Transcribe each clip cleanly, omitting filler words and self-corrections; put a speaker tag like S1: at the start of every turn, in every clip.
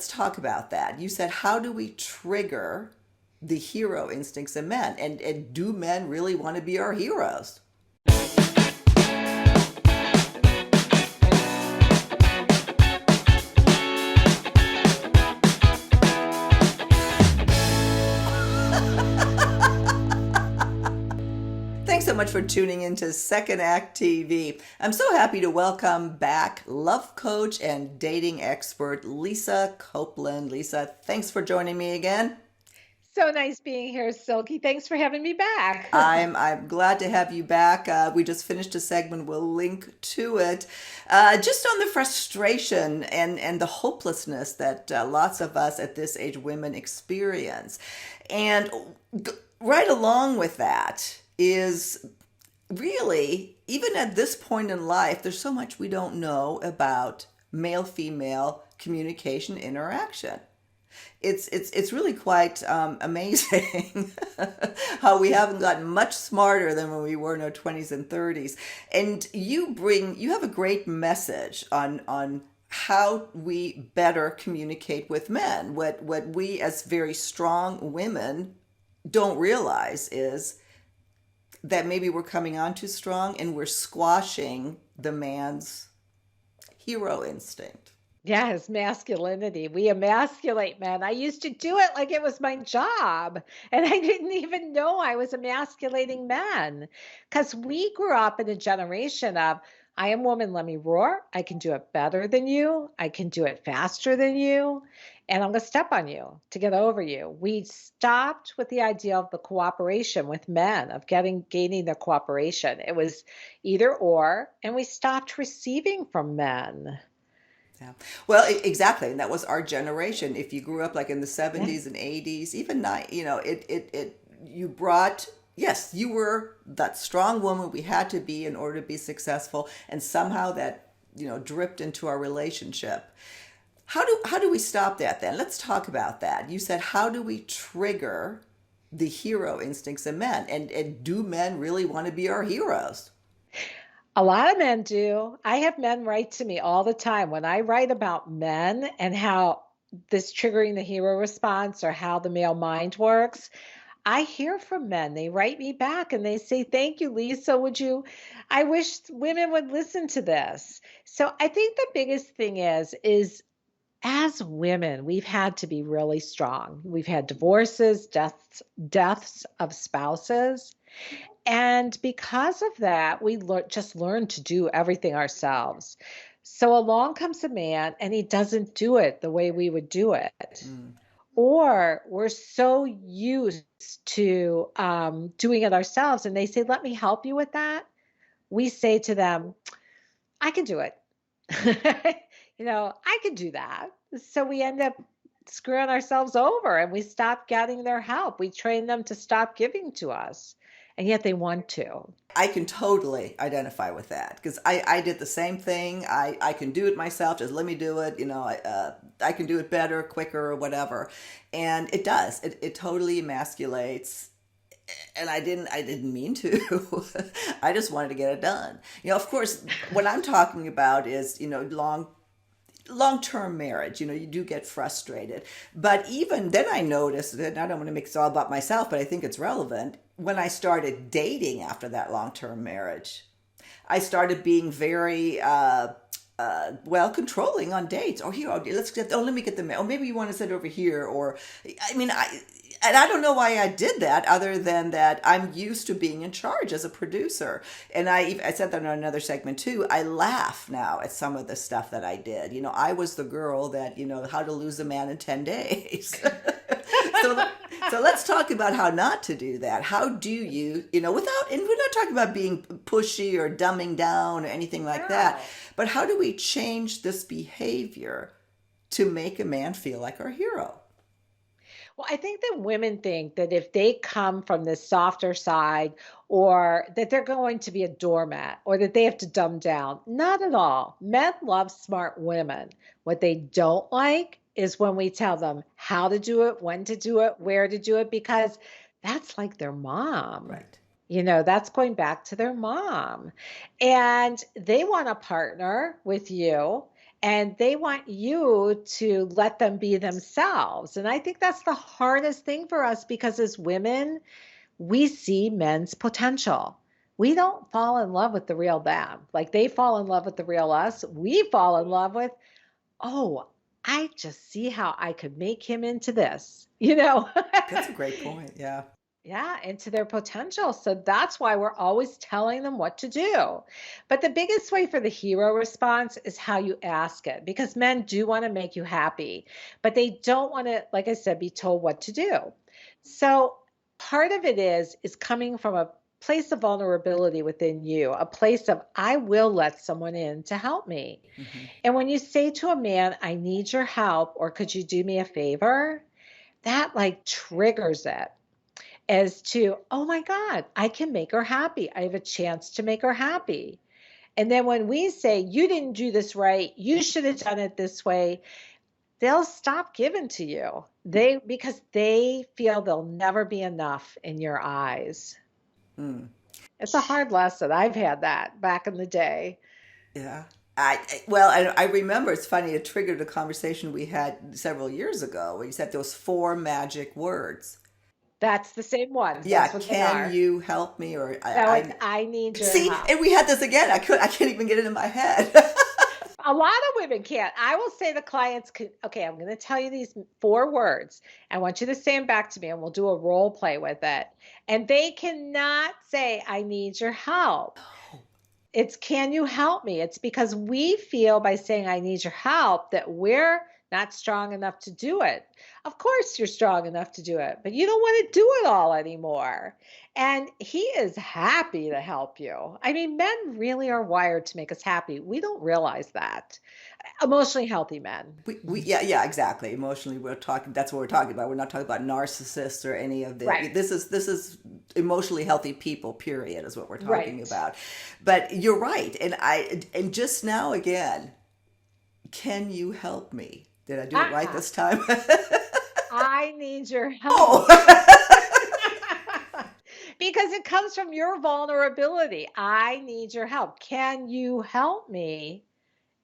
S1: let's talk about that. You said, how do we trigger the hero instincts in men? And do men really want to be our heroes? Thanks so much for tuning into Second Act TV. I'm so happy to welcome back love coach and dating expert Lisa Copeland. Lisa, thanks for joining me again.
S2: So nice being here, Silky. Thanks for having me back.
S1: I'm glad to have you back. We just finished a segment. We'll link to it. Just on the frustration and the hopelessness that lots of us at this age women experience. And right along with that is really, even at this point in life, there's so much we don't know about male-female communication interaction. It's really quite amazing how we haven't gotten much smarter than when we were in our 20s and 30s. And you have a great message on how we better communicate with men. What we as very strong women don't realize is that maybe we're coming on too strong and we're squashing the man's hero instinct.
S2: Yes, masculinity. We emasculate men. I used to do it like it was my job, and I didn't even know I was emasculating men because we grew up in a generation of, I am woman, let me roar. I can do it better than you. I can do it faster than you. And I'm going to step on you to get over you. We stopped with the idea of the cooperation with men, of gaining their cooperation. It was either or, and we stopped receiving from men.
S1: Yeah. Well, exactly. And that was our generation. If you grew up like in the
S2: Yeah.
S1: 70s and 80s, even nine, you brought, yes, you were that strong woman we had to be in order to be successful. And somehow that, dripped into our relationship. How do we stop that then? Let's talk about that. You said, how do we trigger the hero instincts in men? And do men really want to be our heroes?
S2: A lot of men do. I have men write to me all the time when I write about men and how this triggering the hero response or how the male mind works. I hear from men. They write me back and they say, "Thank you, Lisa. I wish women would listen to this." So I think the biggest thing is as women, we've had to be really strong. We've had divorces, deaths of spouses. And because of that, just learn to do everything ourselves. So along comes a man and he doesn't do it the way we would do it.
S1: Mm.
S2: Or we're so used to doing it ourselves and they say, "Let me help you with that." We say to them, "I can do it." I can do that. So we end up screwing ourselves over and we stop getting their help. We train them to stop giving to us, and yet they want to.
S1: I can totally identify with that because I did the same thing. I can do it myself. Just let me do it. I can do it better, quicker, or whatever. And it does. It totally emasculates. And I didn't mean to. I just wanted to get it done. Of course, what I'm talking about is, long-term marriage, you do get frustrated. But even then I noticed, and I don't want to make it all about myself, but I think it's relevant, when I started dating after that long-term marriage, I started being very controlling on dates. Or here, let me get the mail. Or maybe you want to sit over here. Or, I mean, I don't know why I did that, other than that I'm used to being in charge as a producer. And I said that in another segment too. I laugh now at some of the stuff that I did. I was the girl that, how to lose a man in 10 days. so, so let's talk about how not to do that. How do you, and we're not talking about being pushy or dumbing down or anything like that, but how do we change this behavior to make a man feel like our hero?
S2: Well, I think that women think that if they come from the softer side or that they're going to be a doormat or that they have to dumb down. Not at all. Men love smart women. What they don't like is when we tell them how to do it, when to do it, where to do it, because that's like their mom.
S1: Right.
S2: That's going back to their mom. And they want to partner with you and they want you to let them be themselves. And I think that's the hardest thing for us because as women, we see men's potential. We don't fall in love with the real them. Like they fall in love with the real us. We fall in love with, oh, I just see how I could make him into this, you know?
S1: That's a great point. Yeah.
S2: Yeah, into their potential. So that's why we're always telling them what to do. But the biggest way for the hero response is how you ask it, because men do want to make you happy, but they don't want to, like I said, be told what to do. So part of it is coming from a place of vulnerability within you, a place of I will let someone in to help me.
S1: Hmm.
S2: And when you say to a man, I need your help, or could you do me a favor? That like triggers it as to, oh my God, I can make her happy. I have a chance to make her happy. And then when we say, you didn't do this right, you should have done it this way, they'll stop giving to you. Because they feel they'll never be enough in your eyes.
S1: Mm.
S2: It's a hard lesson. I've had that back in the day.
S1: Yeah. Well, I remember it's funny. It triggered a conversation we had several years ago where you said those four magic words.
S2: That's the same ones.
S1: Yeah,
S2: That's what they
S1: can
S2: are.
S1: you help me? Or
S2: No, it's I need your
S1: see,
S2: help.
S1: and we had this again. I can't even get it in my head.
S2: A lot of women can't. I will say the clients can, okay, I'm going to tell you these four words. I want you to say them back to me and we'll do a role play with it. And they cannot say, I need your help. It's can you help me? It's because we feel by saying I need your help that we're not strong enough to do it. Of course, you're strong enough to do it, but you don't want to do it all anymore. And he is happy to help you. I mean, men really are wired to make us happy. We don't realize that. Emotionally healthy men.
S1: Yeah, exactly. Emotionally, we're talking. That's what we're talking about. We're not talking about narcissists or any of the.
S2: Right.
S1: This is emotionally healthy people. Period is what we're talking
S2: Right.
S1: about. But you're right, and just now again, can you help me? Did I do it right
S2: Uh-uh.
S1: this time?
S2: I need your help.
S1: Oh.
S2: Because it comes from your vulnerability. I need your help. Can you help me?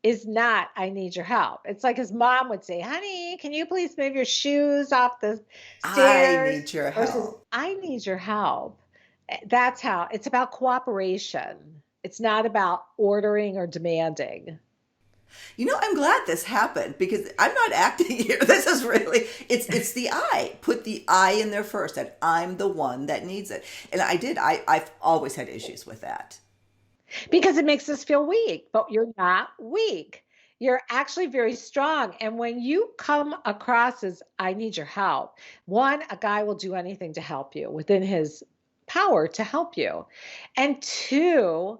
S2: Is not, I need your help. It's like his mom would say, honey, can you please move your shoes off the
S1: I
S2: stairs?
S1: need your
S2: Versus,
S1: help.
S2: I need your help. That's how it's about cooperation. It's not about ordering or demanding.
S1: I'm glad this happened because I'm not acting here. This is really it's the I. Put the I in there first, that I'm the one that needs it. And I did. I've always had issues with that.
S2: Because it makes us feel weak, but you're not weak. You're actually very strong. And when you come across as, I need your help, one, a guy will do anything to help you within his power to help you. And two,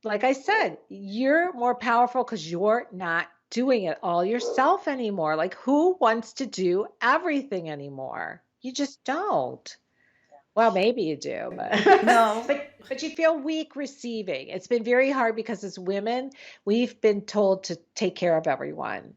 S2: like I said, you're more powerful because you're not doing it all yourself anymore. Like, who wants to do everything anymore? You just don't. Well, maybe you do, but
S1: No.
S2: but you feel weak receiving. It's been very hard because as women, we've been told to take care of everyone.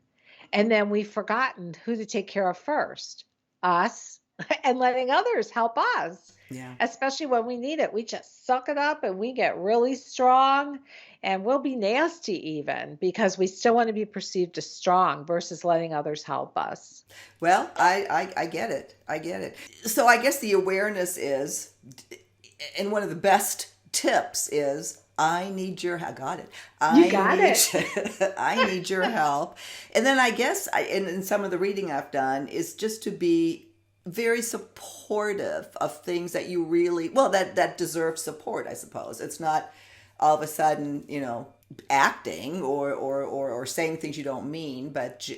S2: And then we've forgotten who to take care of first, us, and letting others help us,
S1: Yeah.
S2: especially when we need it. We just suck it up and we get really strong and we'll be nasty even because we still want to be perceived as strong versus letting others help us.
S1: Well, I get it. I get it. So I guess the awareness is, and one of the best tips is, I need your help. Got it.
S2: You
S1: I
S2: got
S1: need
S2: it.
S1: I need your help. And then I guess in some of the reading I've done is just to be very supportive of things that you really well that deserve support. I suppose it's not all of a sudden acting or saying things you don't mean, but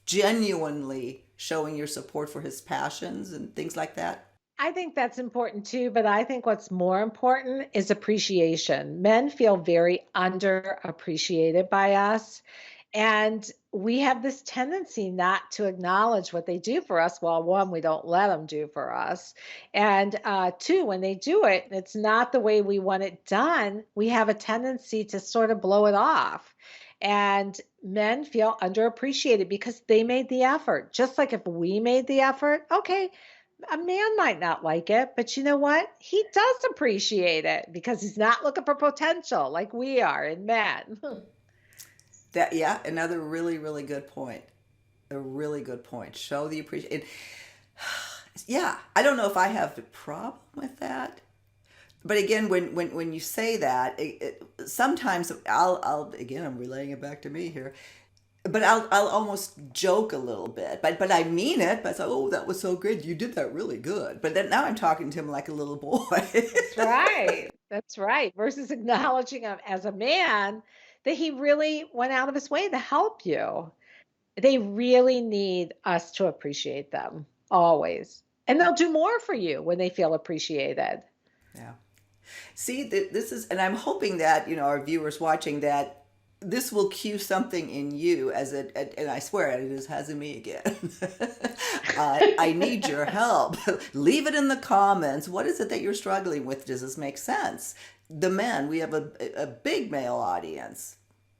S1: genuinely showing your support for his passions and things like that.
S2: I think that's important too, but I think what's more important is appreciation. Men feel very underappreciated by us, and we have this tendency not to acknowledge what they do for us. Well, one, we don't let them do for us. And two, when they do it, it's not the way we want it done. We have a tendency to sort of blow it off. And men feel underappreciated because they made the effort. Just like if we made the effort, okay, a man might not like it, but you know what? He does appreciate it because he's not looking for potential like we are in men.
S1: That, yeah, another really, really good point. A really good point. Show the appreciation. Yeah, I don't know if I have a problem with that. But again, when you say that, sometimes I'll again, I'm relaying it back to me here. But I'll almost joke a little bit, but I mean it. But I say, oh, that was so good. You did that really good. But then now I'm talking to him like a little boy.
S2: That's right. That's right. Versus acknowledging him as a man that he really went out of his way to help you. They really need us to appreciate them always. And they'll do more for you when they feel appreciated.
S1: Yeah. See, this is, and I'm hoping that, our viewers watching that this will cue something in you as it, and I swear it is has in me again. I need your help. Leave it in the comments. What is it that you're struggling with? Does this make sense? The men, we have a big male audience.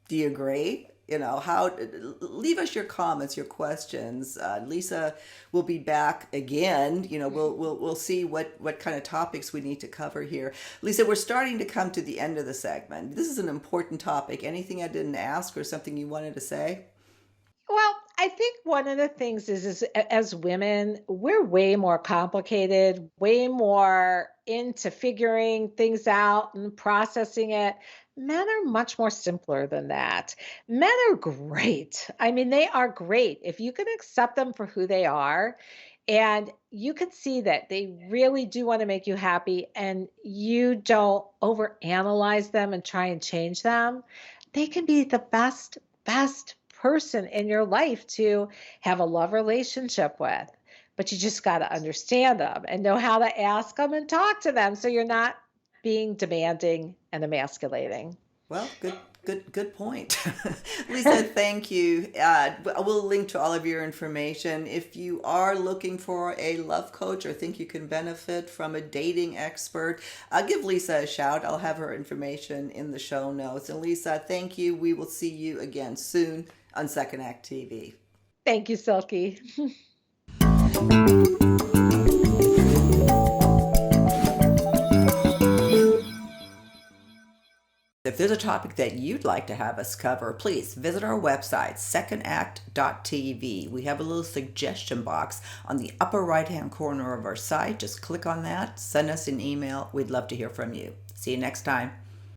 S1: Do you agree? How, leave us your comments, your questions. Lisa will be back again. We'll see what kind of topics we need to cover here. Lisa, we're starting to come to the end of the segment. This is an important topic. Anything I didn't ask or something you wanted to say?
S2: Well, I think one of the things is as women, we're way more complicated, way more into figuring things out and processing it. Men are much more simpler than that. Men are great. I mean, they are great. If you can accept them for who they are, and you can see that they really do want to make you happy, and you don't overanalyze them and try and change them, they can be the best person in your life to have a love relationship with. But you just got to understand them and know how to ask them and talk to them so you're not being demanding and emasculating.
S1: Well, good point. Lisa, thank you. We'll link to all of your information. If you are looking for a love coach or think you can benefit from a dating expert, give Lisa a shout. I'll have her information in the show notes. And Lisa, thank you. We will see you again soon on Second Act TV.
S2: Thank you, Silky.
S1: If there's a topic that you'd like to have us cover, please visit our website, secondact.tv. We have a little suggestion box on the upper right-hand corner of our site. Just click on that, send us an email. We'd love to hear from you. See you next time.